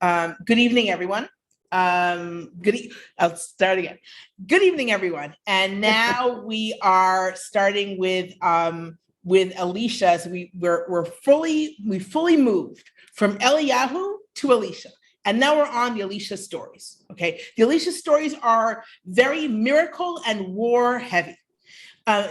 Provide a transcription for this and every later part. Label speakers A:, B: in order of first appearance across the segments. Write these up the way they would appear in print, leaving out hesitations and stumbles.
A: Good evening, everyone. I'll start again. Good evening, everyone. And now we are starting with Elisha. So we fully moved from Eliyahu to Elisha. And now we're on the Elisha stories. Okay. The Elisha stories are very miracle and war heavy.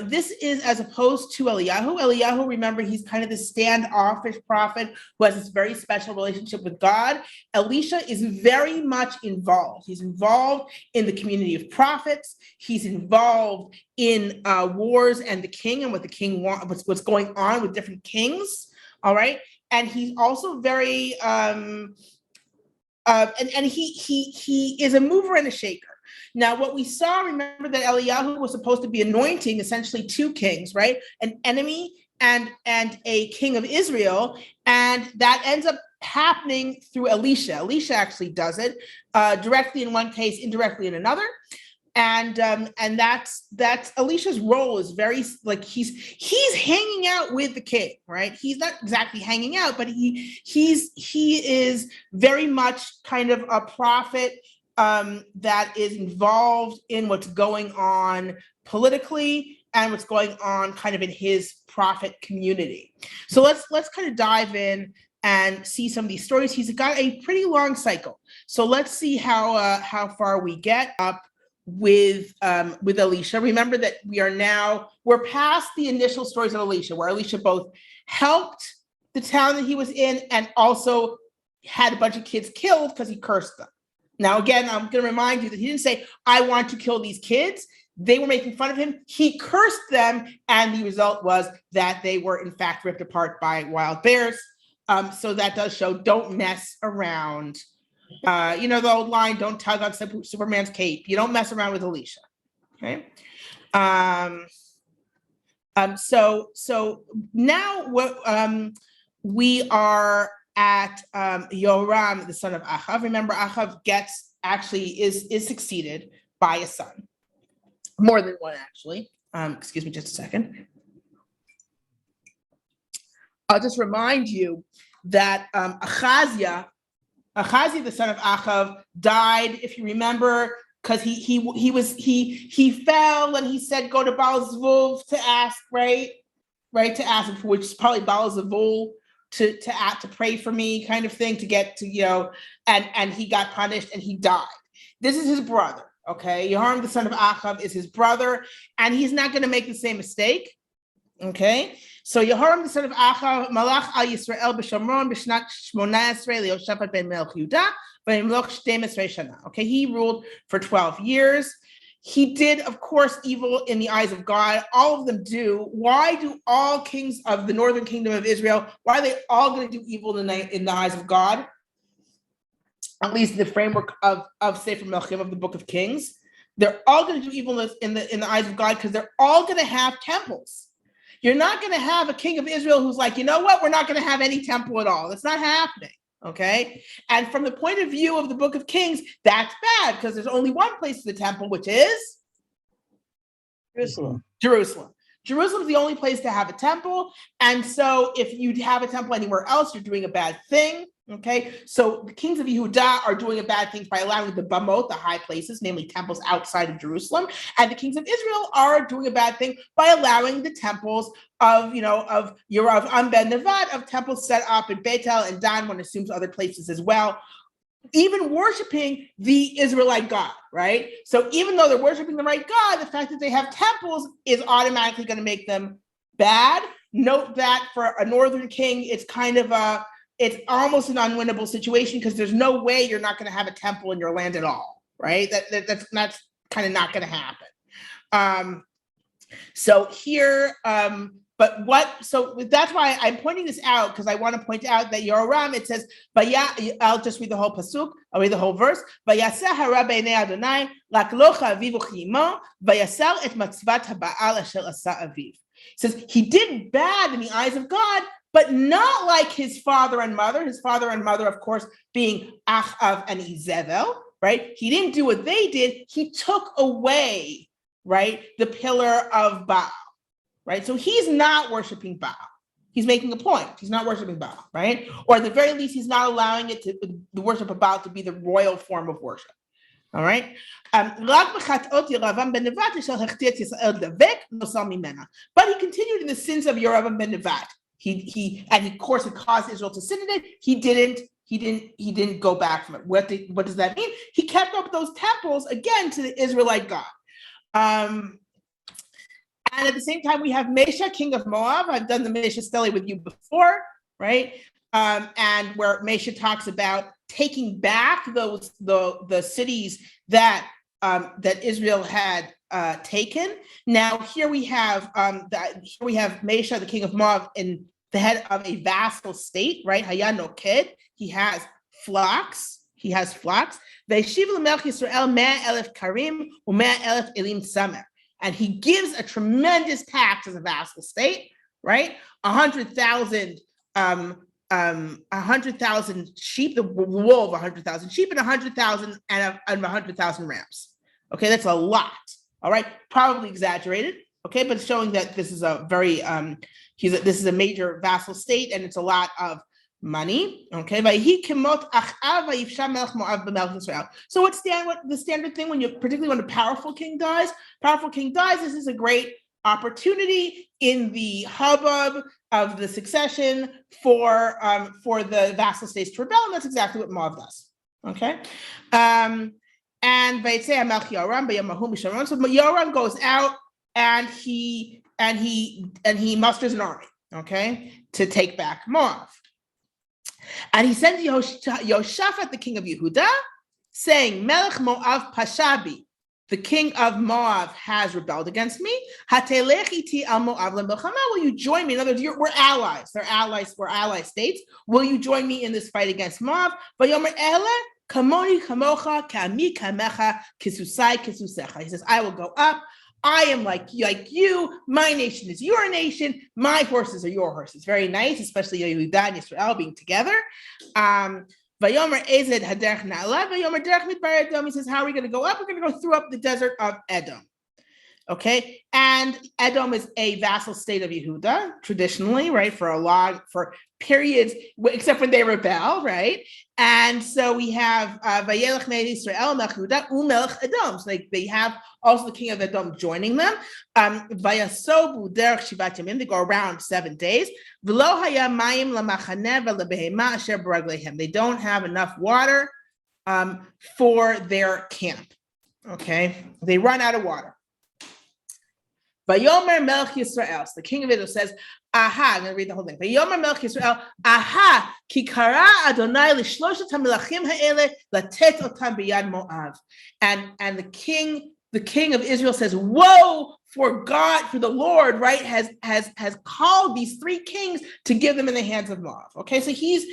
A: This is as opposed to Eliyahu. Eliyahu, remember, he's kind of the standoffish prophet who has this very special relationship with God. Elisha is very much involved. He's involved in the community of prophets. He's involved in wars and the king and what the king wants, what's going on with different kings. All right. And he's also very, and he is a mover and a shaker. Now, what we saw, remember that Eliyahu was supposed to be anointing essentially two kings, right? An enemy and a king of Israel. And that ends up happening through Elisha. Elisha actually does it directly in one case, indirectly in another. And that's Elisha's role is very like he's hanging out with the king, right? He's not exactly hanging out, but he is very much kind of a prophet that is involved in what's going on politically and what's going on kind of in his prophet community. So let's kind of dive in and see some of these stories. He's got a pretty long cycle. So let's see how far we get up with Elisha. Remember that we're past the initial stories of Elisha, where Elisha both helped the town that he was in and also had a bunch of kids killed because he cursed them. Now, again, I'm going to remind you that he didn't say, I want to kill these kids. They were making fun of him. He cursed them. And the result was that they were, in fact, ripped apart by wild bears. So that does show, don't mess around. The old line, don't tug on Superman's cape. You don't mess around with Elisha. Okay. So now we are at Yoram, the son of Achav. Remember, Achav is succeeded by a son. More than one, actually. Excuse me just a second. I'll just remind you that Achaziah, the son of Achav, died, if you remember, because he fell and he said, go to Baal Zevul to ask, right? To ask, which is probably Baal Zevul. To pray for me kind of thing, to get to, and he got punished and he died. This is his brother, okay? Yehoram, the son of Achav, is his brother, and he's not going to make the same mistake, okay? So Yehoram, the son of Achav, malach al Yisrael b'Shomron b'shnat 18 le'Yoshaphat ben Melech Yehuda v'yimloch 12 shana. Okay, he ruled for 12 years. He did, of course, evil in the eyes of God. All of them do. Why do all kings of the northern kingdom of Israel, why are they all going to do evil in the eyes of God? At least in the framework of Sefer Melchim, of the Book of Kings. They're all going to do evil in the eyes of God because they're all going to have temples. You're not going to have a king of Israel who's like, you know what? We're not going to have any temple at all. That's not happening. Okay. And from the point of view of the Book of Kings, that's bad because there's only one place for the temple, which is Jerusalem. Jerusalem is the only place to have a temple. And so if you have a temple anywhere else, you're doing a bad thing. Okay. So the kings of Yehuda are doing a bad thing by allowing the bamot, the high places, namely temples outside of Jerusalem. And the kings of Israel are doing a bad thing by allowing the temples of Yerav ben Nevat, of temples set up in Bethel and Dan, one assumes other places as well, even worshiping the Israelite God, right? So even though they're worshiping the right God, the fact that they have temples is automatically going to make them bad. Note that for a northern king, it's almost an unwinnable situation because there's no way you're not going to have a temple in your land at all, right? That's kind of not going to happen. So here, so that's why I'm pointing this out, because I want to point out that Yoram, it says, I'll just read the whole pasuk, I'll read the whole verse. Vayaseh hara b'nei Adonai, laklo cha'aviv u'chimo, vayasel et matzvat ha'ba'al asher asa aviv. It says he did bad in the eyes of God, but not like his father and mother. His father and mother, of course, being Achav and Izebel, right? He didn't do what they did. He took away, right, the pillar of Baal, right? So he's not worshiping Baal, He's making a point. He's not worshiping Baal, right? Or at the very least, he's not allowing it to the worship of Baal to be the royal form of worship. All right. But he continued in the sins of Yeravam ben Nevat. He of course it caused Israel to sin in it. He didn't go back from it. What does that mean? He kept up those temples again to the Israelite God. And at the same time, we have Mesha, king of Moab. I've done the Mesha study with you before, right? And where Mesha talks about taking back the cities that Israel had taken. Now here we have Mesha, the king of Moab, in the head of a vassal state, right? Haya Noked. He has flocks. Ve'shiv l'melech Yisrael 100,000 karim u100,000 elim samer. And he gives a tremendous tax as a vassal state, right? 100,000 sheep, the wool of 100,000 sheep, and 100,000 and 100,000 rams. Okay, that's a lot. All right, probably exaggerated. Okay, but showing that this is a very this is a major vassal state, and it's a lot of money. Okay, so what's the standard thing particularly when a powerful king dies? This is a great opportunity in the hubbub of the succession for the vassal states to rebel, and that's exactly what Moab does. Okay, and so Yoram goes out and he musters an army, okay, to take back Moab. And he sends Yoshaphat, the king of Yehuda, saying, Melech Moab Pashabi, the king of Moab has rebelled against me. Hatelech iti al Moab lemilchama. Will you join me? In other words, we're allies. They're allies. We're ally states. Will you join me in this fight against Moab? Vayomer ele kamoni kamocha kami kamecha kisusai kisusecha. He says, I will go up. I am like you. My nation is your nation. My horses are your horses. Very nice, especially Yehuda and Yisrael being together. Vayomer Ezed Haderech Na'ala, Vayomer Derech Midbar Edom. He says, how are we going to go up? We're going to go through up the desert of Edom. Okay, and Edom is a vassal state of Yehuda, traditionally, right, for periods, except when they rebel, right? And so we have Vayelech Melech Yisrael Melech Yehuda Umelech Edom. So they have also the king of Edom joining them. Vayasobu derech shivat yamim. They go around 7 days. V'lo haya mayim lamachaneh v'lebehema asher b'ragleihem. They don't have enough water for their camp. Okay, they run out of water. Vayomer Melech Yisrael. So the king of Israel says, aha, I'm going to read the whole thing. Vayomer Melech Yisrael, aha, ki kara Adonai lishloshet hamilachim ha'ele latet otam biyad Moab. And the king of Israel says, woe for God, for the Lord, right, has called these 3 kings to give them in the hands of Moab. Okay, so he's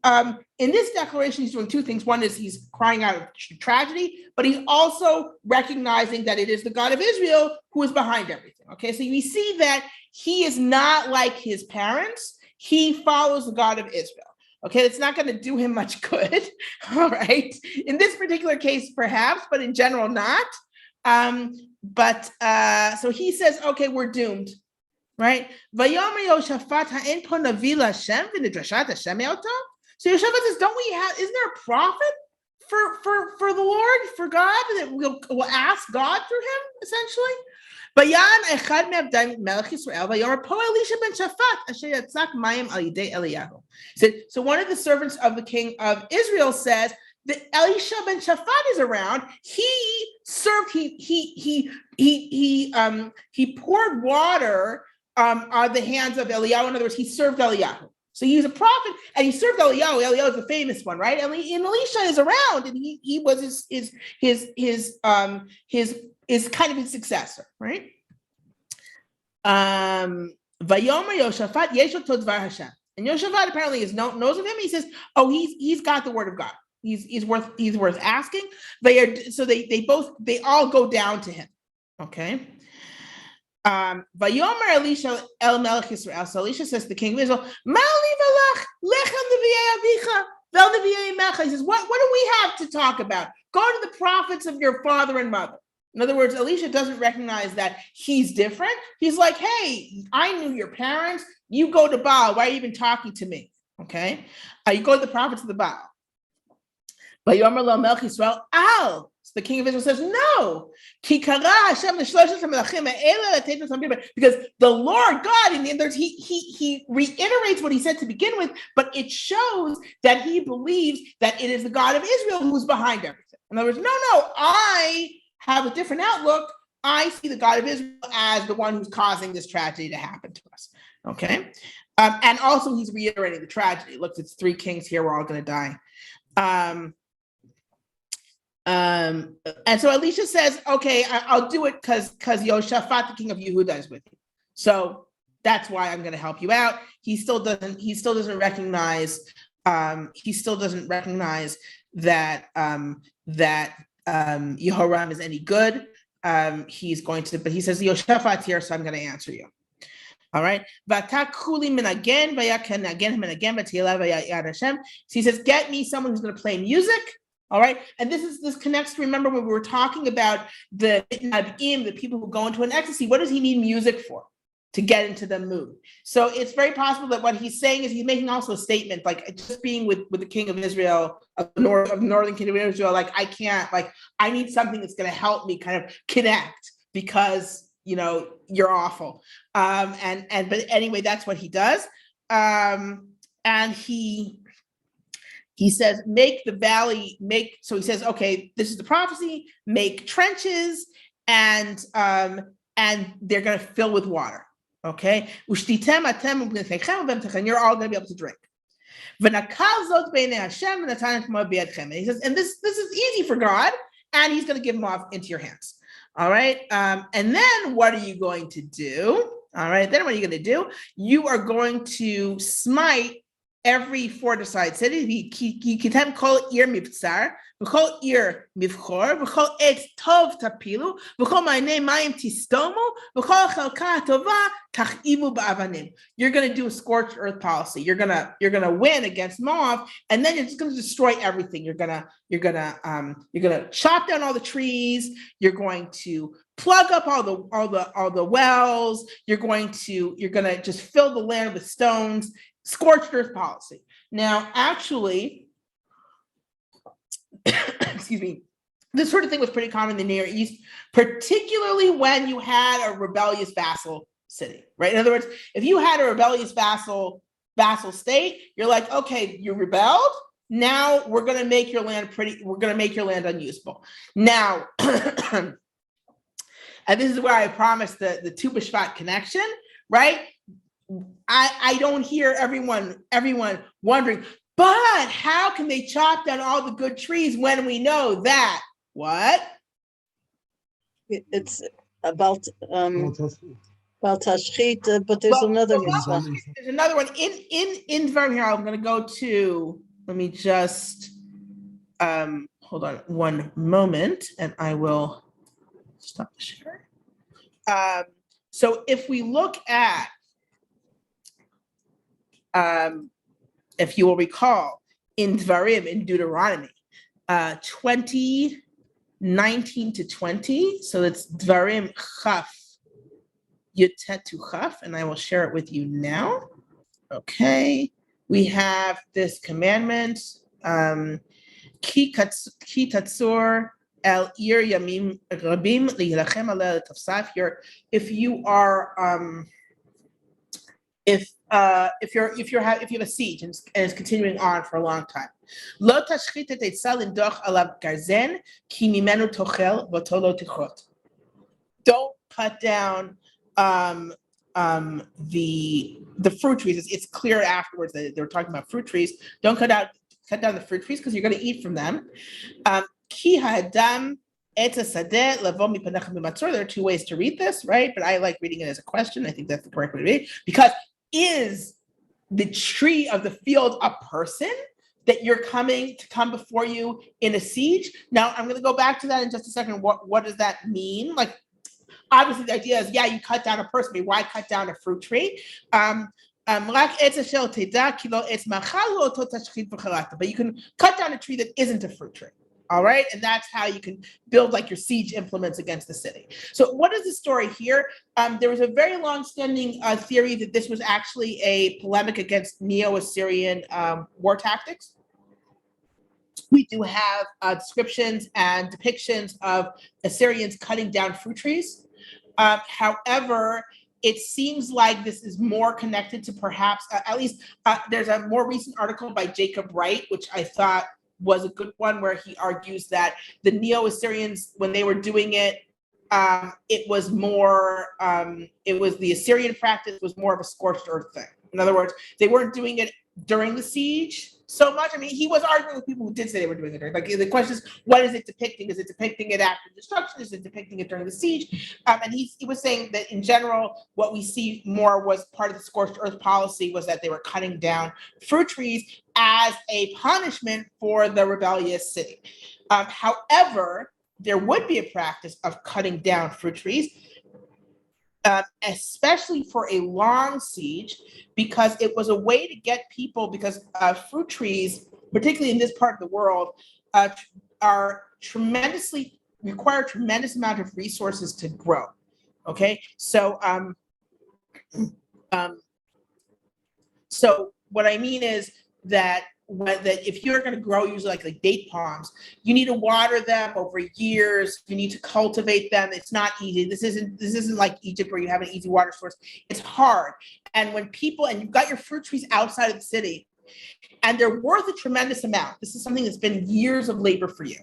A: in this declaration, he's doing 2 things. One is he's crying out of tragedy, but he's also recognizing that it is the God of Israel who is behind everything. Okay, so we see that he is not like his parents. He follows the God of Israel. Okay, it's not going to do him much good. All right, in this particular case, perhaps, but in general, not. So he says, okay, we're doomed, right? So Yoshaphat says, don't we have, isn't there a prophet for the Lord, for God, that we'll ask God through him, essentially? So one of the servants of the king of Israel says that Elisha ben Shaphat is around. He served. He poured water on the hands of Eliyahu. In other words, he served Eliyahu. So he was a prophet, and he served Eliyahu. Eliyahu is the famous one, right? And Elisha is around, and he was his kind of his successor, right? Vayomer Yoshaphat yeshot dvar Hashem, and Yoshaphat apparently knows of him. He says, "Oh, he's got the word of God. He's worth asking." So they all go down to him. Okay. Vayomer Elisha el Melech Yisrael. So Elisha says to the king of Israel, "Mali velach lechem nevi'ei avicha vel nevi'ei imecha." He says, "What do we have to talk about? Go to the prophets of your father and mother." In other words, Elisha doesn't recognize that he's different. He's like, hey, I knew your parents. You go to Baal. Why are you even talking to me? Okay. You go to the prophets of the Baal. But Yomer Lo Melech Yisrael Al. So the king of Israel says, no. Because the Lord God, in the end, he reiterates what he said to begin with, but it shows that he believes that it is the God of Israel who's behind everything. In other words, no, I have a different outlook. I see the God of Israel as the one who's causing this tragedy to happen to us. Okay. And also he's reiterating the tragedy. Look, it's 3 kings here. We're all going to die. And so Elisha says, okay, I'll do it because Yehoshaphat, the king of Yehuda, is with you. So that's why I'm going to help you out. He still doesn't recognize that Yehoram is any good. But he says Yehoshaphat's here, so I'm going to answer you. All right. So he says, get me someone who's going to play music. All right. And this connects to, remember when we were talking about the people who go into an ecstasy, what does he need music for? To get into the mood. So it's very possible that what he's saying is he's making also a statement, like just being with the king of Israel, of northern kingdom of Israel, like I can't, like I need something that's going to help me kind of connect because, you're awful. But anyway, that's what he does. And he says, make the valley, so he says, okay, this is the prophecy, make trenches and they're going to fill with water. Okay. And you're all going to be able to drink. And he says, and this is easy for God, and he's going to give them off into your hands. All right. And then what are you going to do? All right. Then what are you going to do? You are going to smite every fortified city. Kol ir mivtzar, v'kol ir mivchor, v'kol etz tov tapilu, v'kol ma'anei mayim tistomu, v'kol chelka tova tachivu ba'avanim. You're going to do a scorched earth policy. You're going to win against Moab, and then you're just going to destroy everything. You're going to chop down all the trees. You're going to plug up all the wells. You're going to just fill the land with stones. Scorched earth policy. Now, actually, excuse me, this sort of thing was pretty common in the Near East, particularly when you had a rebellious vassal city, right? In other words, if you had a rebellious vassal state, you're like, okay, you rebelled. Now we're going to make your land unusable. Now, and this is where I promised the Tu B'Shvat connection, right? I don't hear everyone wondering, but how can they chop down all the good trees when we know that what?
B: It's about Tashchit, but there's another mitzvah.
A: There's another one in Dvarim here. I'm going to go to. Let me just hold on one moment, and I will stop the share. So if we look at if you will recall, in Dvarim, in Deuteronomy, 19 to 20, so it's Dvarim Chaf, Yutet to Chaf, and I will share it with you now. Okay, we have this commandment, Ki tatzor el ir yamim rabim liyilachem aleh tafsaf. If you have a siege and it's continuing on for a long time, lo tashchit et eitzah lindoch alav garzen ki mimenu tochel v'to lo tichot. Don't cut down the fruit trees. It's clear afterwards that they're talking about fruit trees. Don't cut down the fruit trees because you're going to eat from them. Ki ha'adam et hasadeh lavo mipanecha mimatzor. There are 2 ways to read this, right? But I like reading it as a question. I think that's the correct way to read it, because is the tree of the field a person that you're coming to come before you in a siege? Now, I'm going to go back to that in just a second. What does that mean? Like, obviously, the idea is, yeah, you cut down a person, but why cut down a fruit tree? But you can cut down a tree that isn't a fruit tree. All right. And that's how you can build like your siege implements against the city. So what is the story here? There was a very long-standing theory that this was actually a polemic against Neo-Assyrian war tactics. We do have descriptions and depictions of Assyrians cutting down fruit trees. However, it seems like this is more connected to perhaps, at least there's a more recent article by Jacob Wright, which I thought was a good one, where he argues that the Neo-Assyrians, when they were doing it, it was more, it was the Assyrian practice was more of a scorched earth thing. In other words, they weren't doing it during the siege so much. I mean, he was arguing with people who did say they were doing it during. Like the question is, what is it depicting? Is it depicting it after destruction? Is it depicting it during the siege? And he was saying that in general, what we see more was part of the scorched earth policy was that they were cutting down fruit trees as a punishment for the rebellious city. However, there would be a practice of cutting down fruit trees, especially for a long siege, because it was a way to get people, because fruit trees, particularly in this part of the world, are require a tremendous amount of resources to grow. Okay, so so what I mean is that if you're going to grow usually like date palms, you need to water them over years. You need to cultivate them. It's not easy. This isn't like Egypt where you have an easy water source. It's hard. And when people, and you've got your fruit trees outside of the city, and they're worth a tremendous amount. This is something that's been years of labor for you.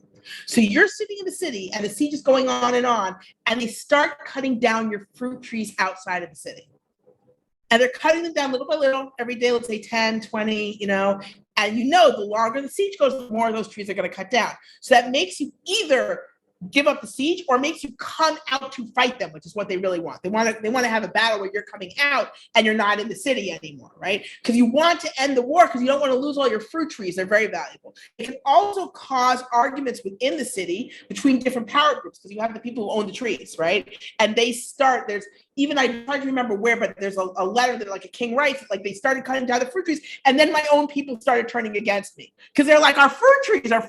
A: So you're sitting in the city and the siege is going on, and they start cutting down your fruit trees outside of the city. And they're cutting them down little by little every day, let's say 10, 20, and the longer the siege goes, the more of those trees are going to cut down. So that makes you either give up the siege or makes you come out to fight them, which is what they really want. They want to have a battle where you're coming out and you're not in the city anymore, right? Because you want to end the war because you don't want to lose all your fruit trees. They're very valuable. It can also cause arguments within the city between different power groups because you have the people who own the trees, right? And I'm trying to remember where, but there's a letter that like a king writes, like they started cutting down the fruit trees, and then my own people started turning against me because they're like, our fruit trees are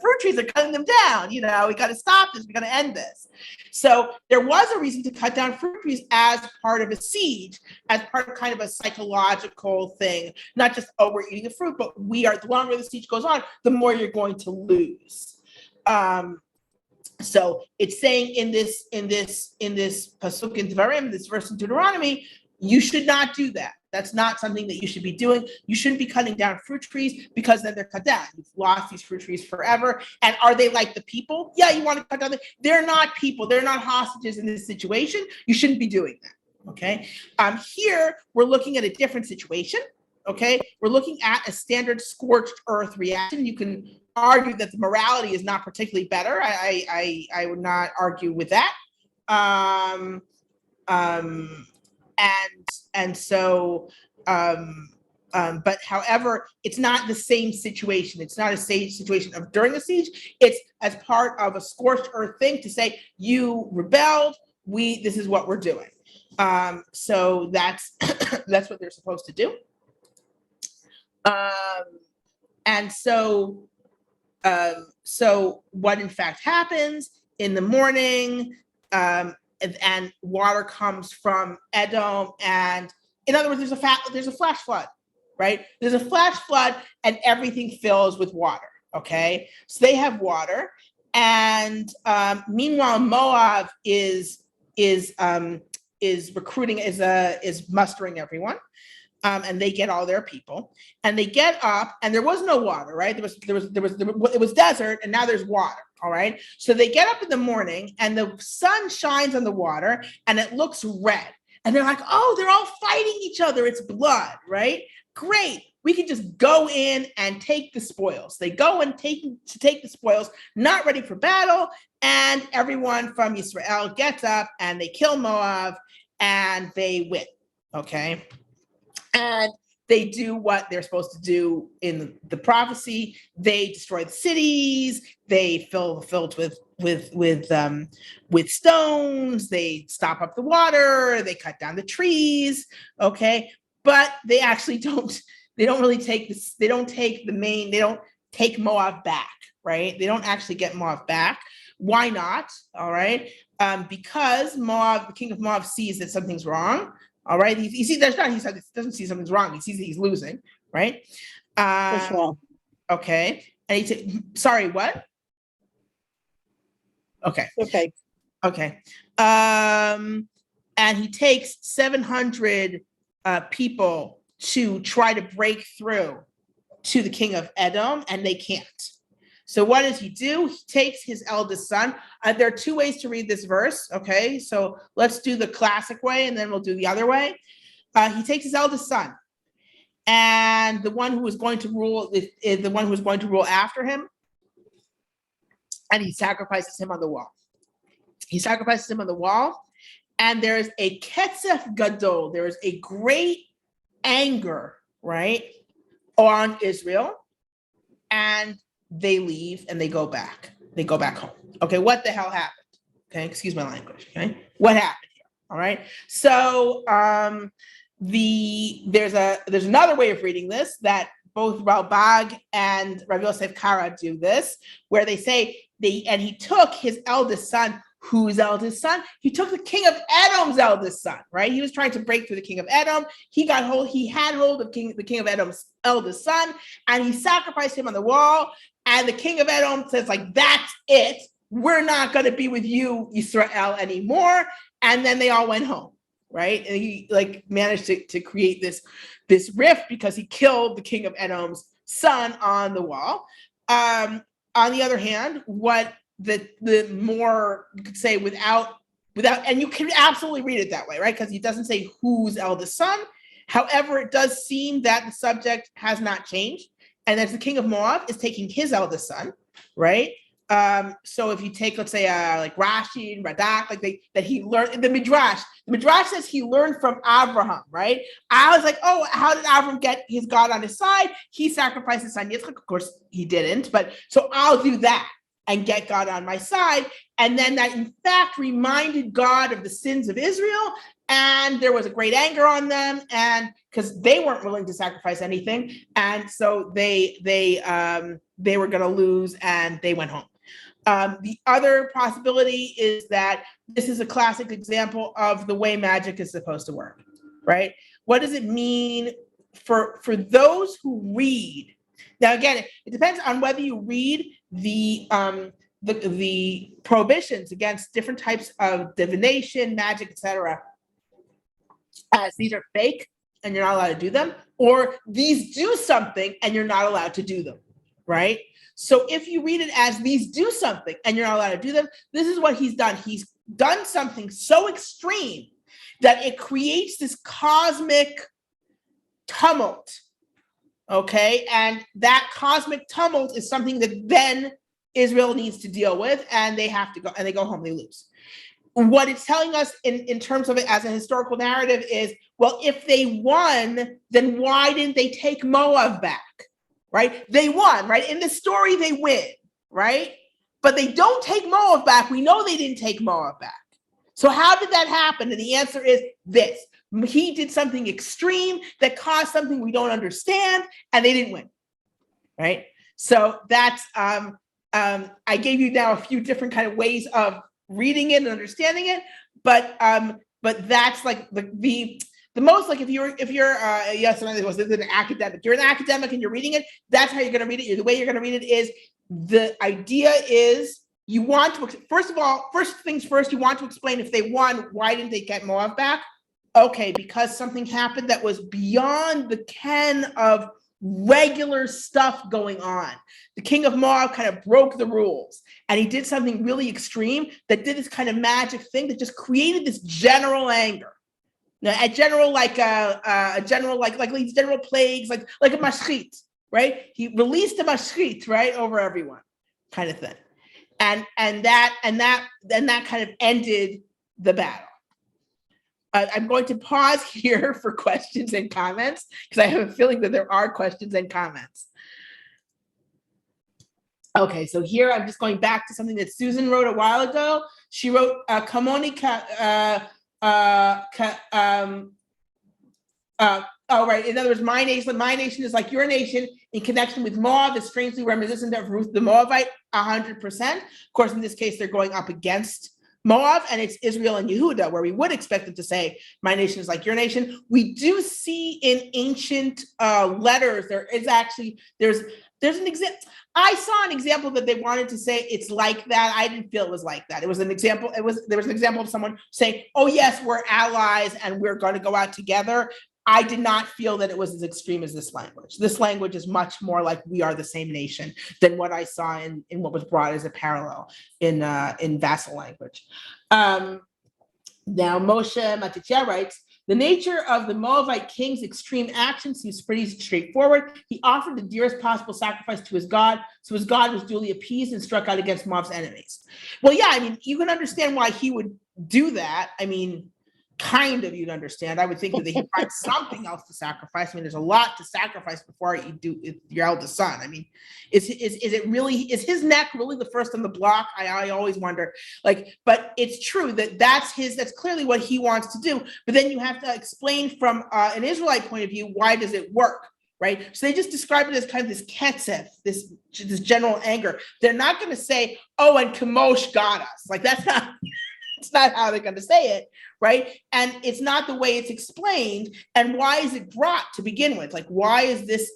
A: cutting them down. We got to stop this. We got to end this. So there was a reason to cut down fruit trees as part of a siege, as part of kind of a psychological thing, not just, oh, we're eating the fruit, but the longer the siege goes on, the more you're going to lose. So it's saying in this pasuk in Devarim, this verse in Deuteronomy, you should not do that. That's not something that you should be doing. You shouldn't be cutting down fruit trees because then they're cut down. You've lost these fruit trees forever. And are they like the people? Yeah, you want to cut down. They're not people. They're not hostages in this situation. You shouldn't be doing that. Okay. Here we're looking at a different situation. Okay. We're looking at a standard scorched earth reaction. You can argue that the morality is not particularly better. I would not argue with that. But however, it's not the same situation. It's not a situation of during a siege. It's as part of a scorched earth thing to say, you rebelled, this is what we're doing. So that's that's what they're supposed to do. And so what in fact happens in the morning, and water comes from Edom, and in other words, there's a flash flood, right? There's a flash flood, and everything fills with water. Okay, so they have water, and meanwhile, Moab is recruiting, is mustering everyone. And they get all their people, and they get up, and there was no water, right? It was desert, and now there's water. All right. So they get up in the morning, and the sun shines on the water, and it looks red. And they're like, oh, they're all fighting each other. It's blood, right? Great. We can just go in and take the spoils. They go and take the spoils, not ready for battle. And everyone from Israel gets up, and they kill Moab, and they win. Okay. And they do what they're supposed to do in the prophecy. They destroy the cities. They filled with stones. They stop up the water. They cut down the trees. Okay, but they actually don't. They don't really take this. They don't take Moab back. right? They don't actually get Moab back. Why not? All right. Because Moab, the king of Moab, sees that something's wrong. All right. He sees there's not, he doesn't see something's wrong. He sees that he's losing, right?
B: What's wrong?
A: Okay. And sorry, what? Okay.
B: Okay.
A: Okay. And he takes 700 people to try to break through to the king of Edom, and they can't. So what does he do? He takes his eldest son. There are two ways to read this verse, okay? So let's do the classic way, and then we'll do the other way. He takes his eldest son, and the one who was going to rule is the one who was going to rule after him, and he sacrifices him on the wall. He sacrifices him on the wall, and there is a ketzef gadol. There is a great anger, right, on Israel, and they leave and they go back. They go back home. Okay, what the hell happened? Okay, excuse my language. Okay, what happened here? All right. So there's another way of reading this that both Ralbag and Rav Yosef Kara do this, where they say he took his eldest son. Whose eldest son? He took the king of Edom's eldest son, right? He was trying to break through the king of Edom. He had hold of the king of Edom's eldest son, and he sacrificed him on the wall. And the king of Edom says, like, that's it. We're not going to be with you, Israel, anymore. And then they all went home, right? And he managed to create this rift because he killed the king of Edom's son on the wall. On the other hand, what the more you could say without, and you can absolutely read it that way, right? Because he doesn't say whose eldest son. However, it does seem that the subject has not changed. And as the king of Moab is taking his eldest son, right? So if you take, let's say, like Rashi and Radak, that he learned in the Midrash says he learned from Abraham, right? I was like, oh, how did Abraham get his God on his side? He sacrificed his son Yitzchak. Of course, he didn't, but so I'll do that and get God on my side. And then that, in fact, reminded God of the sins of Israel. And there was a great anger on them, and because they weren't willing to sacrifice anything, and so they were going to lose, and they went home. The other possibility is that this is a classic example of the way magic is supposed to work, right? What does it mean for those who read? Now, again, it depends on whether you read the prohibitions against different types of divination, magic, etc. as these are fake and you're not allowed to do them, or these do something and you're not allowed to do them, right? So if you read it as these do something and you're not allowed to do them, this is what he's done. He's done something so extreme that it creates this cosmic tumult, okay? And that cosmic tumult is something that then Israel needs to deal with, and they have to go, and they go home, they lose. What it's telling us in terms of it as a historical narrative is, well, if they won, then why didn't they take Moab back, right? They won, right? In the story, they win, right? But they don't take Moab back. We know they didn't take Moab back. So how did that happen? And the answer is this. He did something extreme that caused something we don't understand, and they didn't win, right? So that's, I gave you now a few different kind of ways of reading it and understanding it, but that's like the most, like if you're yes, was an academic. You're an academic and you're reading it. That's how you're going to read it. The way you're going to read it is, the idea is you want to, first things first, you want to explain if they won, why didn't they get Moab back? Okay, because something happened that was beyond the ken of regular stuff going on. The king of Moab kind of broke the rules, and he did something really extreme that did this kind of magic thing that just created this general anger. Now, a general like these general plagues, like a mashchit, right? He released a mashchit, right, over everyone, kind of thing, and that kind of ended the battle. I'm going to pause here for questions and comments because I have a feeling that there are questions and comments. Okay, so here I'm just going back to something that Susan wrote a while ago. She wrote, Kamoni Oh, right. In other words, my nation is like your nation in connection with Moab is strangely reminiscent of Ruth the Moabite, 100%. Of course, in this case, they're going up against Moab, and it's Israel and Yehuda, where we would expect them to say, my nation is like your nation. We do see in ancient letters, there's an example. I saw an example that they wanted to say it's like that. I didn't feel it was like that. There was an example of someone saying, oh yes, we're allies and we're going to go out together. I did not feel that it was as extreme as this language. This language is much more like we are the same nation than what I saw in what was brought as a parallel in vassal language. Now, Moshe Matityahu writes, the nature of the Moabite king's extreme action seems pretty straightforward. He offered the dearest possible sacrifice to his God, so his God was duly appeased and struck out against Moab's enemies. Well, yeah, I mean, you can understand why he would do that. I mean, kind of, you'd understand. I would think that he'd find something else to sacrifice. I mean, there's a lot to sacrifice before you do your eldest son. I mean, is his neck really the first on the block? I always wonder. But it's true that's clearly what he wants to do. But then you have to explain from an Israelite point of view, why does it work? Right? So they just describe it as kind of this ketzef, this general anger. They're not going to say, oh, and Kamosh got us. That's not how they're going to say it, right? And it's not the way it's explained. And why is it brought to begin with? Why is this?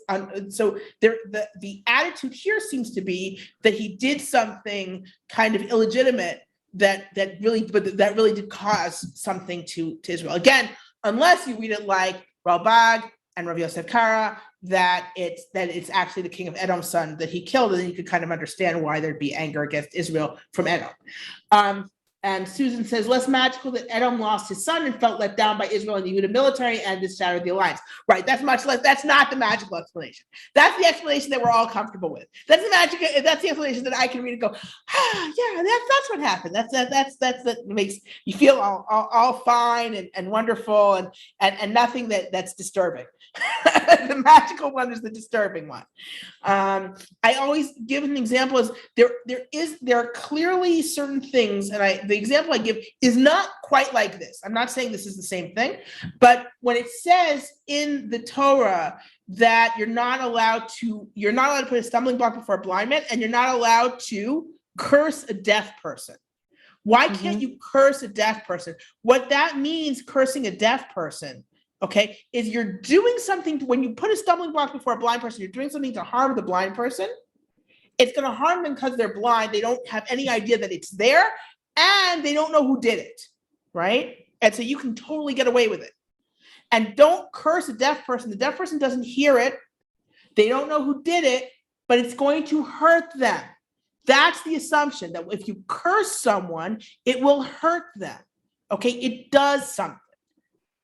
A: So the attitude here seems to be that he did something kind of illegitimate that really did cause something to Israel. Again, unless you read it like Ralbag and Rav Yosef Kara, that it's actually the king of Edom's son that he killed, and then you could kind of understand why there'd be anger against Israel from Edom. And Susan says, less magical that Edom lost his son and felt let down by Israel and the Yehuda military and this shattered the alliance. Right, that's much less, that's not the magical explanation. That's the explanation that we're all comfortable with. That's the explanation that I can read and go, yeah, that's what happened. That makes you feel all fine and wonderful and nothing that's disturbing. The magical one is the disturbing one. I always give an example is there are clearly certain things, and the example I give is not quite like this. I'm not saying this is the same thing, but when it says in the Torah that you're not allowed to put a stumbling block before a blind man, and you're not allowed to curse a deaf person. Why can't you curse a deaf person? What that means, cursing a deaf person, okay, is you're doing something when you put a stumbling block before a blind person, you're doing something to harm the blind person. It's going to harm them because they're blind. They don't have any idea that it's there, and they don't know who did it, right? And so you can totally get away with it. And don't curse a deaf person. The deaf person doesn't hear it. They don't know who did it, but it's going to hurt them. That's the assumption, that if you curse someone, it will hurt them. Okay, it does something.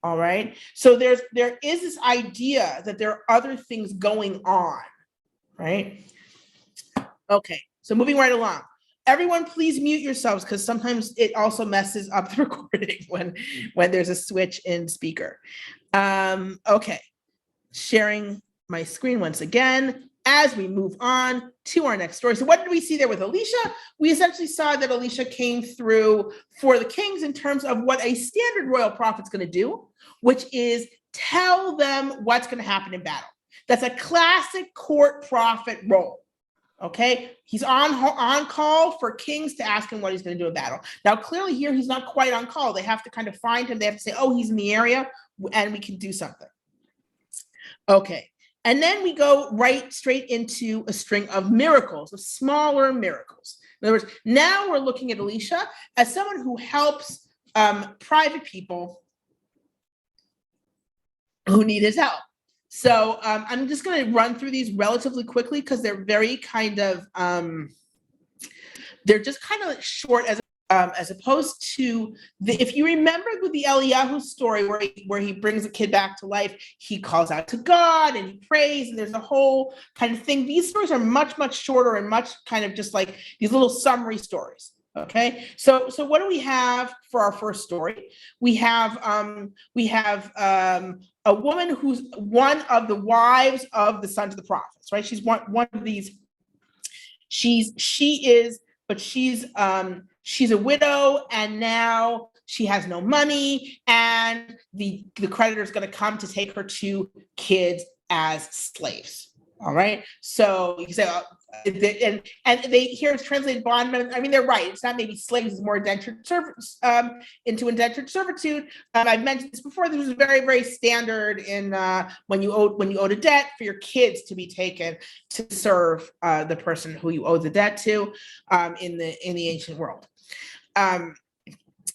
A: All right. So there is this idea that there are other things going on, right? Okay. So moving right along. Everyone, please mute yourselves because sometimes it also messes up the recording when there's a switch in speaker. Okay. Sharing my screen once again as we move on to our next story. So what did we see there with Elisha? We essentially saw that Elisha came through for the kings in terms of what a standard royal prophet's going to do, which is tell them what's going to happen in battle. That's a classic court prophet role. Okay, he's on call for kings to ask him what he's going to do in battle. Now, clearly here, he's not quite on call. They have to kind of find him. They have to say, oh, he's in the area and we can do something. Okay. And then we go right straight into a string of miracles, of smaller miracles. In other words, now we're looking at Elisha as someone who helps private people who need his help. So I'm just going to run through these relatively quickly because they're very kind of, they're just kind of short as opposed to if you remember with the Eliyahu story where he brings a kid back to life, he calls out to God and he prays and there's a whole kind of thing. These stories are much, much shorter and much kind of just like these little summary stories. Okay, so what do we have for our first story? We have a woman who's one of the wives of the sons of the prophets, right? She's one of these. She's a widow, and now she has no money, and the creditor is going to come to take her two kids as slaves. All right. So you say, and they here it's translated bondmen. I mean, they're right. It's not maybe slaves, it's more indentured servants into indentured servitude. I've mentioned this before. This was very, very standard in when you owed a debt for your kids to be taken to serve the person who you owe the debt to in the ancient world.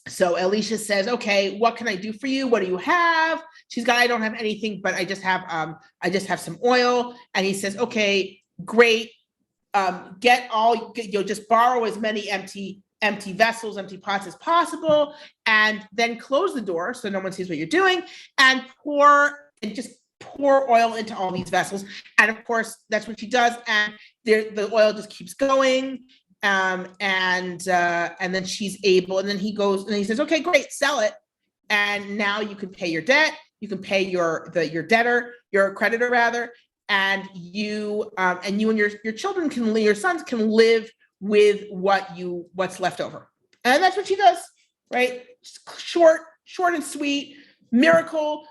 A: So Elisha says, okay, what can I do for you? What do you have? She's got, I don't have anything, but I just have some oil. And he says, okay, great. Just borrow as many empty vessels, empty pots as possible, and then close the door so no one sees what you're doing, and just pour oil into all these vessels. And of course, that's what she does. And the oil just keeps going. And then she's able, and then he goes and he says, okay, great, sell it. And now you can pay your debt. You can pay your debtor, your creditor rather. And you and your children your sons can live with what's left over. And that's what she does, right? Short and sweet, miracle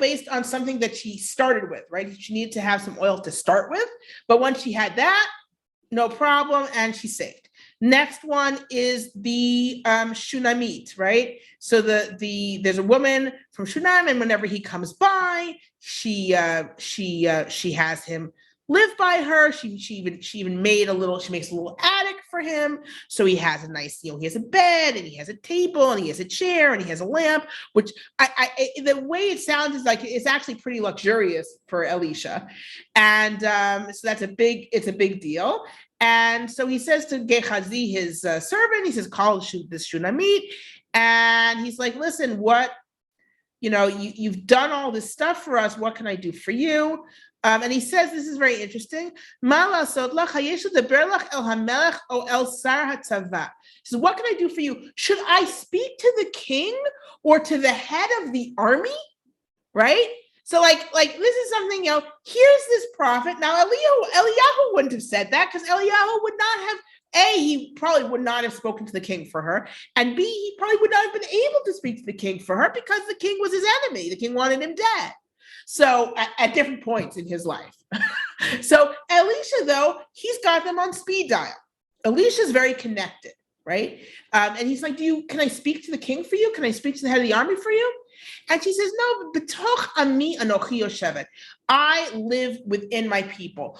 A: based on something that she started with, right? She needed to have some oil to start with, but once she had that, no problem, and she's saved. Next one is the Shunamite, right? So there's a woman from Shunam, and whenever he comes by, she has him live by her. She even made she makes a little attic for him, so he has a nice, he has a bed, and he has a table, and he has a chair, and he has a lamp. Which the way it sounds is like it's actually pretty luxurious for Elisha, and so that's a big deal. And so he says to Gehazi, his servant, he says, call this Shunamite, and he's like, listen, you've done all this stuff for us. What can I do for you? And he says, this is very interesting. He says, what can I do for you? Should I speak to the king or to the head of the army? Right? So like this is something, here's this prophet. Now, Eliyahu wouldn't have said that, because Eliyahu would not have, A, he probably would not have spoken to the king for her. And B, he probably would not have been able to speak to the king for her because the king was his enemy. The king wanted him dead. So at different points in his life. So Elisha, though, he's got them on speed dial. Elisha's very connected, right? And he's like, can I speak to the king for you? Can I speak to the head of the army for you? And she says, no, b'toch ami anochi yoshevet. I live within my people.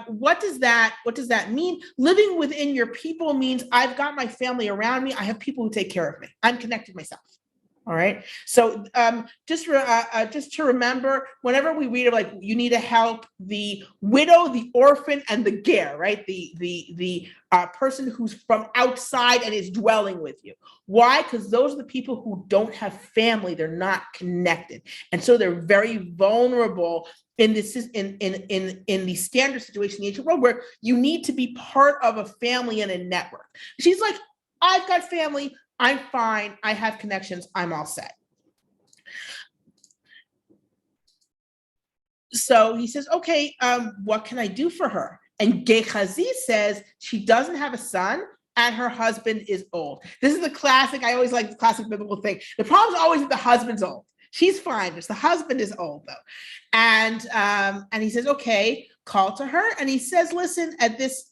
A: What does that mean? Living within your people means I've got my family around me. I have people who take care of me. I'm connected myself. All right. So just to remember, whenever we read of like you need to help the widow, the orphan, and the ger, right? The person who's from outside and is dwelling with you. Why? Because those are the people who don't have family. They're not connected, and so they're very vulnerable in this in the standard situation in the ancient world, where you need to be part of a family and a network. She's like, I've got family. I'm fine. I have connections. I'm all set. So he says, okay, what can I do for her? And Gehazi says she doesn't have a son and her husband is old. This is the classic, I always like the classic biblical thing. The problem is always that the husband's old. She's fine, but the husband is old though. And he says, okay, call to her. And he says, listen, at this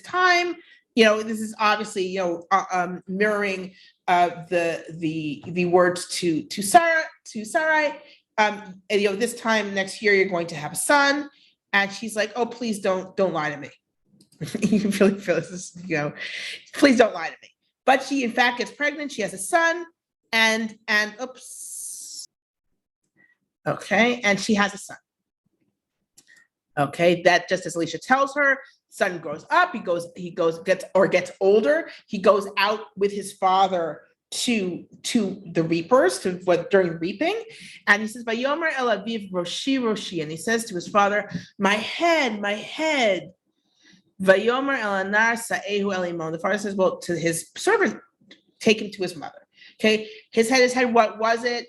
A: time, this is obviously, mirroring the words to Sarai. This time next year, you're going to have a son. And she's like, oh, please don't lie to me. You can really feel this, please don't lie to me. But she, in fact, gets pregnant. She has a son and oops. Okay. And she has a son. Okay. That just as Elisha tells her, son grows up, gets older. He goes out with his father to the reapers during reaping, and he says, "Vayomer el aviv roshi roshi," and he says to his father, "My head, my head." Vayomer el anar sa'ehu el imon. The father says, "Well, to his servant, take him to his mother." Okay, his head. What was it?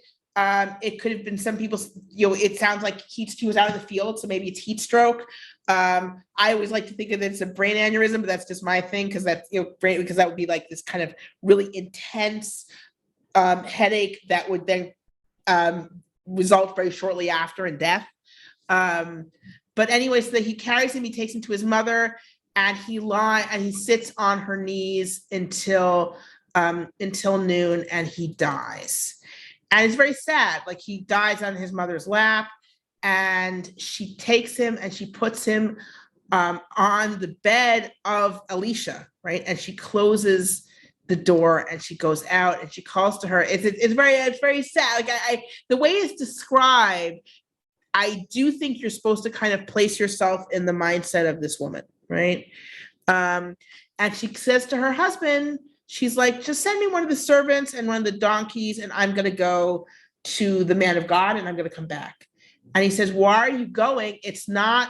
A: It could have been some people's, it sounds like he was out in the field, so maybe it's heat stroke. I always like to think of it as a brain aneurysm, but that's just my thing, because that's, because that would be like this kind of really intense headache that would then result very shortly after in death. But anyway, so that he carries him, he takes him to his mother, and he sits on her knees until noon, and he dies. And it's very sad. Like, he dies on his mother's lap, and she takes him and she puts him on the bed of Elisha, right? And she closes the door and she goes out and she calls to her. It's very sad. Like, the way it's described, I do think you're supposed to kind of place yourself in the mindset of this woman, right? And she says to her husband, she's like, just send me one of the servants and one of the donkeys, and I'm going to go to the man of God and I'm going to come back. And he says, why are you going? It's not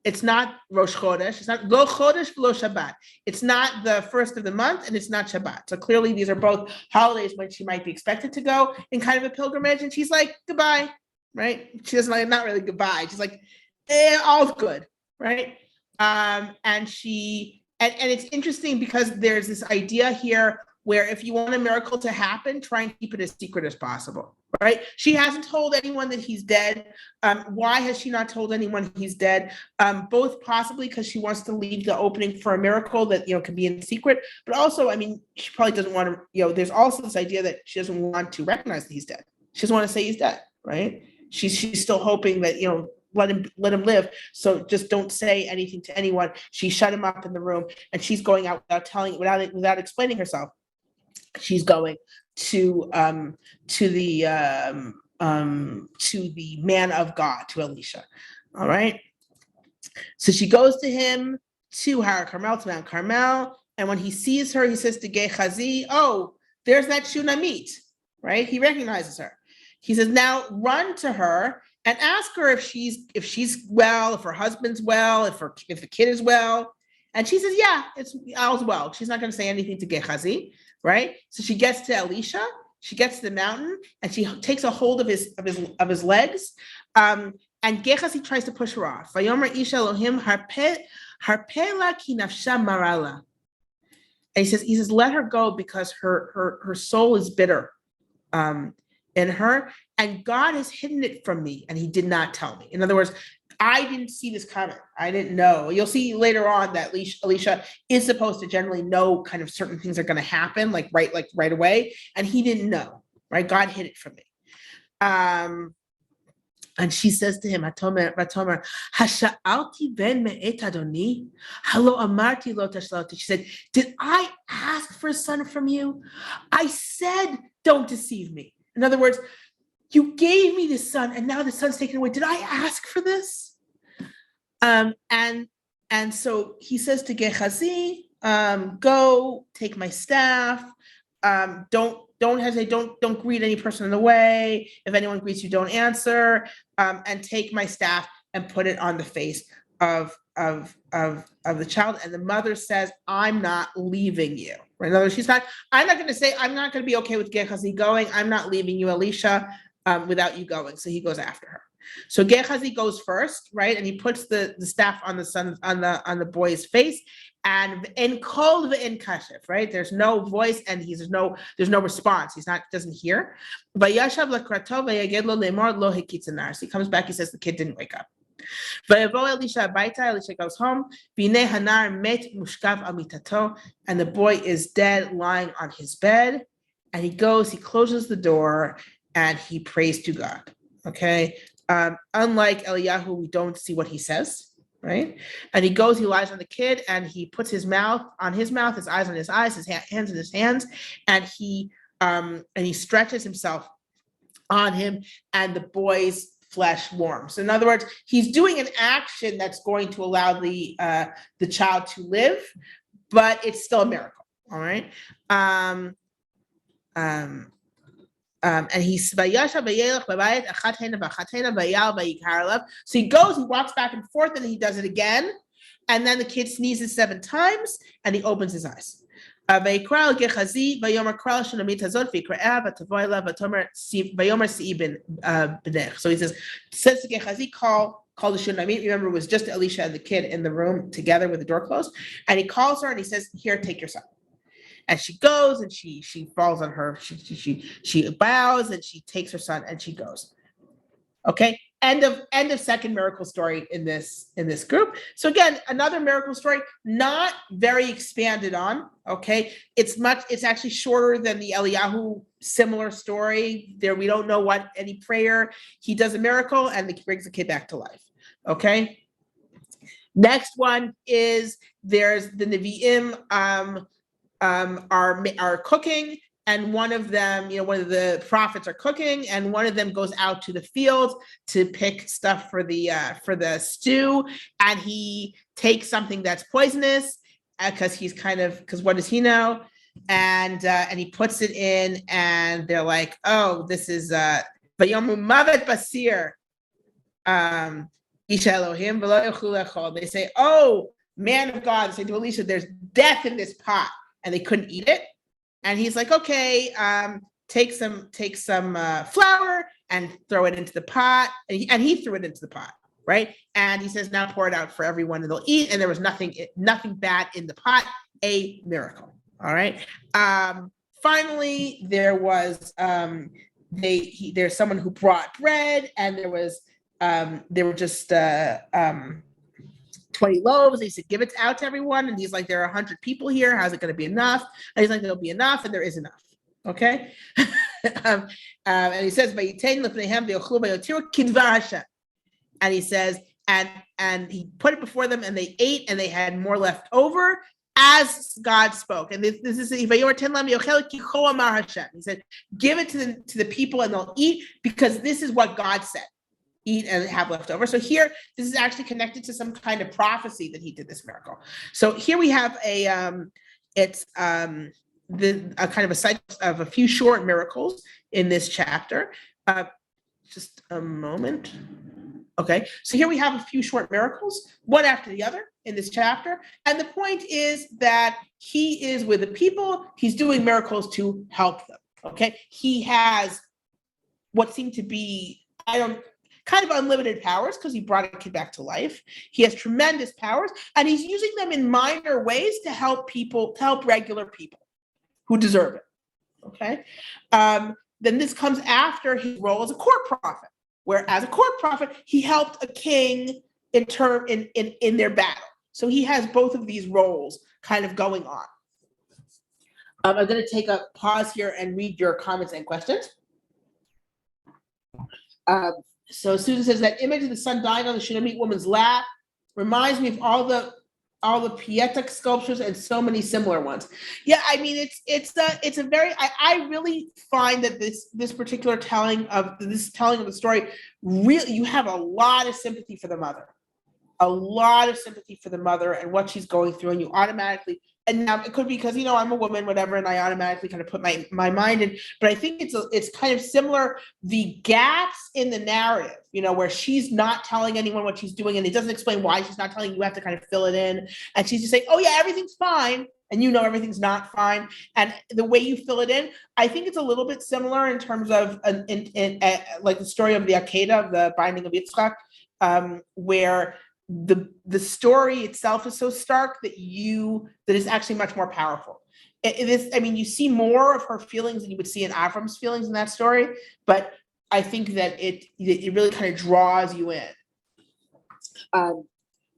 A: Rosh Chodesh. It's not Lo Chodesh Lo Shabbat. It's not the first of the month, and it's not Shabbat. So clearly these are both holidays when she might be expected to go in kind of a pilgrimage. And she's like, goodbye, right? She doesn't like, not really goodbye. She's like, all's good, right? And it's interesting because there's this idea here where if you want a miracle to happen, try and keep it as secret as possible, right? She hasn't told anyone that he's dead. Why has she not told anyone he's dead? Both possibly because she wants to leave the opening for a miracle that, can be in secret, but also, she probably doesn't want to, there's also this idea that she doesn't want to recognize that he's dead. She doesn't want to say he's dead, right? She's still hoping that, let him live. So just don't say anything to anyone. She shut him up in the room, and she's going out without explaining herself. She's going to the man of God, to Elisha. All right. So she goes to him to Har Carmel, to Mount Carmel, and when he sees her, he says to Gehazi, "Oh, there's that Shunamite," right? He recognizes her. He says, "Now run to her and ask her if she's well, if her husband's well, if the kid is well." And she says, "Yeah, it's all's well." She's not going to say anything to Gehazi, right? So she gets to Elisha, she gets to the mountain, and she takes a hold of his legs. And Gehazi tries to push her off. Vayomer Isha Elohim harpela ki nafsha marala. And he says, let her go because her soul is bitter in her, and God has hidden it from me, and he did not tell me. In other words, I didn't see this coming. I didn't know. You'll see later on that Elisha is supposed to generally know kind of certain things are going to happen, like right away, and he didn't know, right? God hid it from me. And she says to him, "Vatomer, hasha'alti ben me'et Adoni, halo amarti lo tashloti." She said, "Did I ask for a son from you? I said, don't deceive me." In other words, you gave me this son, and now the son's taken away. Did I ask for this? And so he says to Gehazi, "Go, take my staff. Don't hesitate. Don't greet any person in the way. If anyone greets you, don't answer. And take my staff and put it on the face of the child." And the mother says, "I'm not leaving you." Right? In other words, I'm not going to say, I'm not going to be okay with Gehazi going. I'm not leaving you, Elisha, without you going. So he goes after her. So Gehazi goes first, right? And he puts the staff on the boy's face, and in kol ve'in kashif, right? There's no voice, and there's no response. Doesn't hear. Vayashav lakrato vayaged lo lemor lo hikitzanar. So he comes back. He says the kid didn't wake up. Vayavo Elisha abayta. Elisha goes home. V'nei hanar met mushkav al mitato, and the boy is dead, lying on his bed. And he closes the door, and he prays to God. Okay. Unlike Eliyahu, we don't see what he says, right? And he lies on the kid, and he puts his mouth on his mouth, his eyes on his eyes, his hands in his hands, and he stretches himself on him, and the boy's flesh warms. In other words, he's doing an action that's going to allow the child to live, but it's still a miracle. All right. And he's so he walks back and forth, and he does it again, and then the kid sneezes 7 times, and he opens his eyes. So he says to Gehazi, call the Shunamite. Remember, it was just Elisha and the kid in the room together with the door closed, and he calls her and he says, "Here, take your son." And she goes and she falls on her, she bows and she takes her son and she goes. Okay, end of second miracle story in this group. So again, another miracle story, not very expanded on. Okay, it's actually shorter than the Eliyahu similar story. There we don't know what any prayer. He does a miracle and he brings the kid back to life. Okay. Next one is there's the Nevi'im are cooking, and one of them, one of the prophets are cooking, and one of them goes out to the field to pick stuff for the stew, and he takes something that's poisonous because what does he know? And he puts it in, and they're like, oh, this is Vayomu Mavet Basir. Isha Elohim v'lo yochlu lechol. They say, oh, man of God, they say to Elisha, there's death in this pot, and they couldn't eat it. And he's like, okay, take some flour and throw it into the pot. And he threw it into the pot, right? And he says, now pour it out for everyone and they'll eat. And there was nothing bad in the pot, a miracle. All right. Finally, there was there's someone who brought bread, and there were just 20 loaves. He said, give it out to everyone. And he's like, there are 100 people here. How's it going to be enough? And he's like, there'll be enough, and there is enough. Okay. And he says, and he says, and he put it before them, and they ate, and they had more left over as God spoke. And this is he said, give it to the people and they'll eat, because this is what God said. Eat and have leftover. So here, this is actually connected to some kind of prophecy that he did this miracle. So here we have a kind of a cycle of a few short miracles in this chapter. Just a moment. Okay, so here we have a few short miracles, one after the other in this chapter. And the point is that he is with the people. He's doing miracles to help them. Okay, he has what seemed to be, kind of unlimited powers, because he brought a kid back to life. He has tremendous powers, and he's using them in minor ways to help regular people who deserve it. Okay. Then this comes after his role as a court prophet, where as a court prophet, he helped a king in their battle. So he has both of these roles kind of going on. I'm going to take a pause here and read your comments and questions. So Susan says that image of the son dying on the Shunamite woman's lap reminds me of all the Pietic sculptures and so many similar ones. Yeah, I mean it's a very I really find that this particular telling of the story, really you have a lot of sympathy for the mother. And what she's going through, and you automatically, and now it could be because I'm a woman, whatever, and I automatically kind of put my mind in. But I think it's kind of similar, the gaps in the narrative, where she's not telling anyone what she's doing, and it doesn't explain why she's not telling you. You have to kind of fill it in, and she's just saying, "Oh yeah, everything's fine," and everything's not fine. And the way you fill it in, I think it's a little bit similar in terms of like the story of the Akedah, of the binding of Yitzchak, where the story itself is so stark that it's actually much more powerful. It is, I mean, you see more of her feelings than you would see in Avram's feelings in that story, but I think that it really kind of draws you in.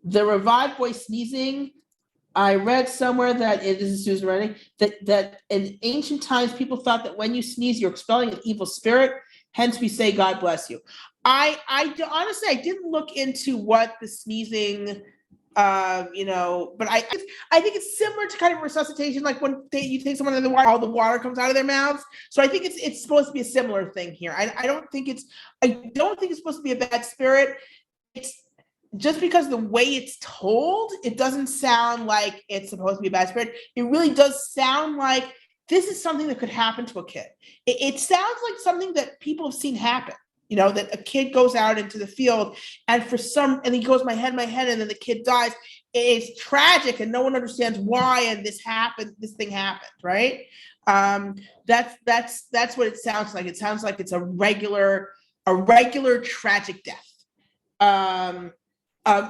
A: The revived boy sneezing, I read somewhere that this is Susan writing, that in ancient times people thought that when you sneeze you're expelling an evil spirit, hence we say God bless you. I honestly, I didn't look into what the sneezing, but I think it's similar to kind of resuscitation, like when you take someone in the water, all the water comes out of their mouths. So I think it's supposed to be a similar thing here. I don't think it's supposed to be a bad spirit. It's just because the way it's told, it doesn't sound like it's supposed to be a bad spirit. It really does sound like this is something that could happen to a kid. It sounds like something that people have seen happen. That a kid goes out into the field and he goes, my head, and then the kid dies. It's tragic and no one understands why. And this thing happened, right? That's what it sounds like. It sounds like it's a regular tragic death.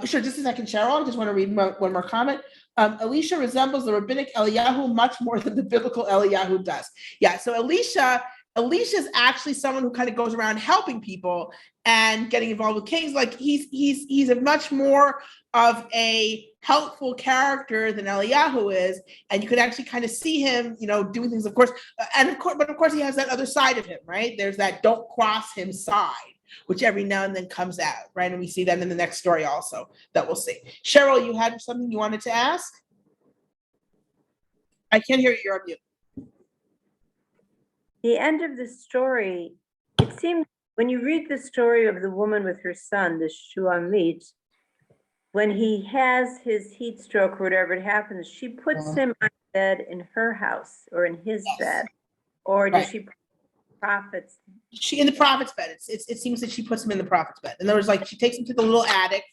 A: Sure, just a second, Cheryl. I just want to read one more comment. Elisha resembles the rabbinic Eliyahu much more than the biblical Eliyahu does. Yeah, so Elisha is actually someone who kind of goes around helping people and getting involved with kings. Like he's a much more of a helpful character than Eliyahu is, and you could actually kind of see him, doing things, of course, but of course he has that other side of him, right? There's that don't cross him side, which every now and then comes out, right? And we see that in the next story also that we'll see. Cheryl, you had something you wanted to ask? I can't hear you, you're on mute.
C: The end of the story, it seems, when you read the story of the woman with her son, the Shunamite, when he has his heat stroke or whatever it happens, she puts him on bed in her house or in his bed, or does she put the prophet's?
A: She in the prophet's bed. It seems that she puts him in the prophet's bed. In other words, like she takes him to the little attic,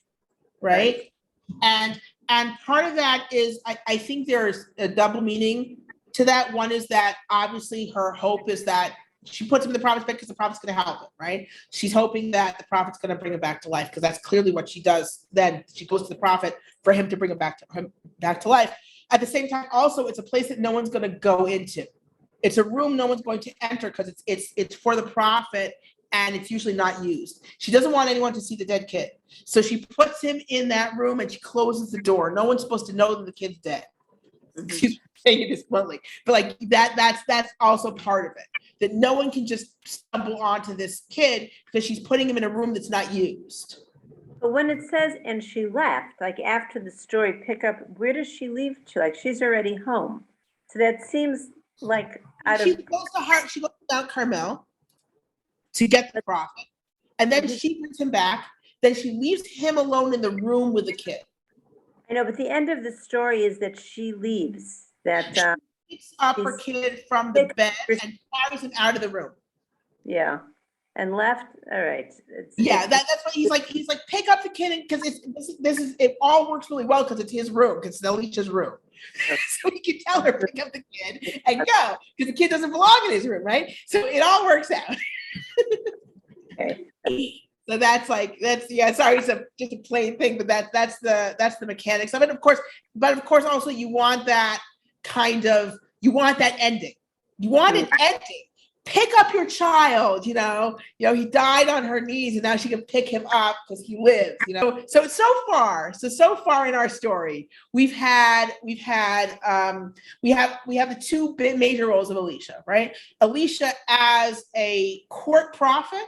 A: right? And part of that is I think there's a double meaning to that. One is that obviously her hope is that she puts him in the prophet's bed because the prophet's going to help him, right? She's hoping that the prophet's going to bring him back to life, because that's clearly what she does. Then she goes to the prophet for him to bring him back to life. At the same time, also, it's a place that no one's going to go into. It's a room no one's going to enter because it's for the prophet, and it's usually not used. She doesn't want anyone to see the dead kid, so she puts him in that room and she closes the door. No one's supposed to know that the kid's dead. She's saying it bluntly, but like that's also part of it. That no one can just stumble onto this kid because she's putting him in a room that's not used.
C: But when it says, and she left, like after the story pick up, where does she leave to? Like she's already home. So that seems like
A: she goes to Mount Carmel to get the prophet. And then she brings him back. Then she leaves him alone in the room with the kid.
C: I know, but the end of the story is that she leaves. That
A: she picks up her kid from the bed and carries him out of the room.
C: Yeah, and left. All right.
A: That's what he's like. He's like, pick up the kid, because it all works really well because it's his room, because it's Elisha's room. So he can tell her pick up the kid and go, because the kid doesn't belong in his room, right? So it all works out.
C: Okay.
A: So that's sorry, it's just a plain thing, but that's the mechanics of it. Of course, also you want that ending. You want an ending. Pick up your child, he died on her knees and now she can pick him up because he lives, So far in our story, we have the two major roles of Elisha, right? Elisha as a court prophet,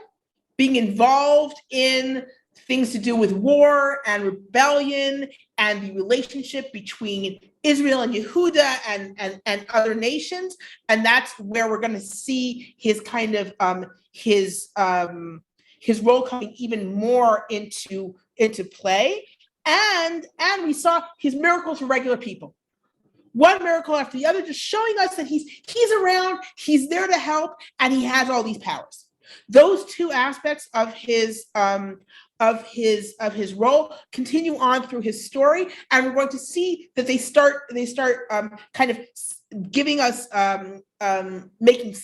A: being involved in things to do with war and rebellion and the relationship between Israel and Yehuda and other nations. And that's where we're going to see his kind of his role coming even more into play. And we saw his miracles for regular people. One miracle after the other, just showing us that he's around, he's there to help, and he has all these powers. Those two aspects of his role continue on through his story, and we're going to see that they start kind of giving us making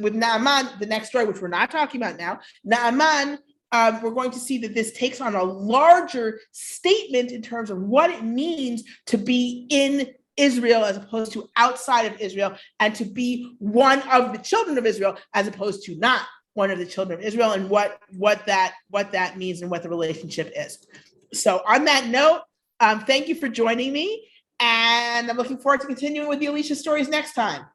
A: with Naaman, the next story, which we're not talking about now. Naaman, we're going to see that this takes on a larger statement in terms of what it means to be in Israel as opposed to outside of Israel, and to be one of the children of Israel as opposed to not one of the children of Israel, and what that means and what the relationship is. So on that note, thank you for joining me, and I'm looking forward to continuing with the Elisha stories next time.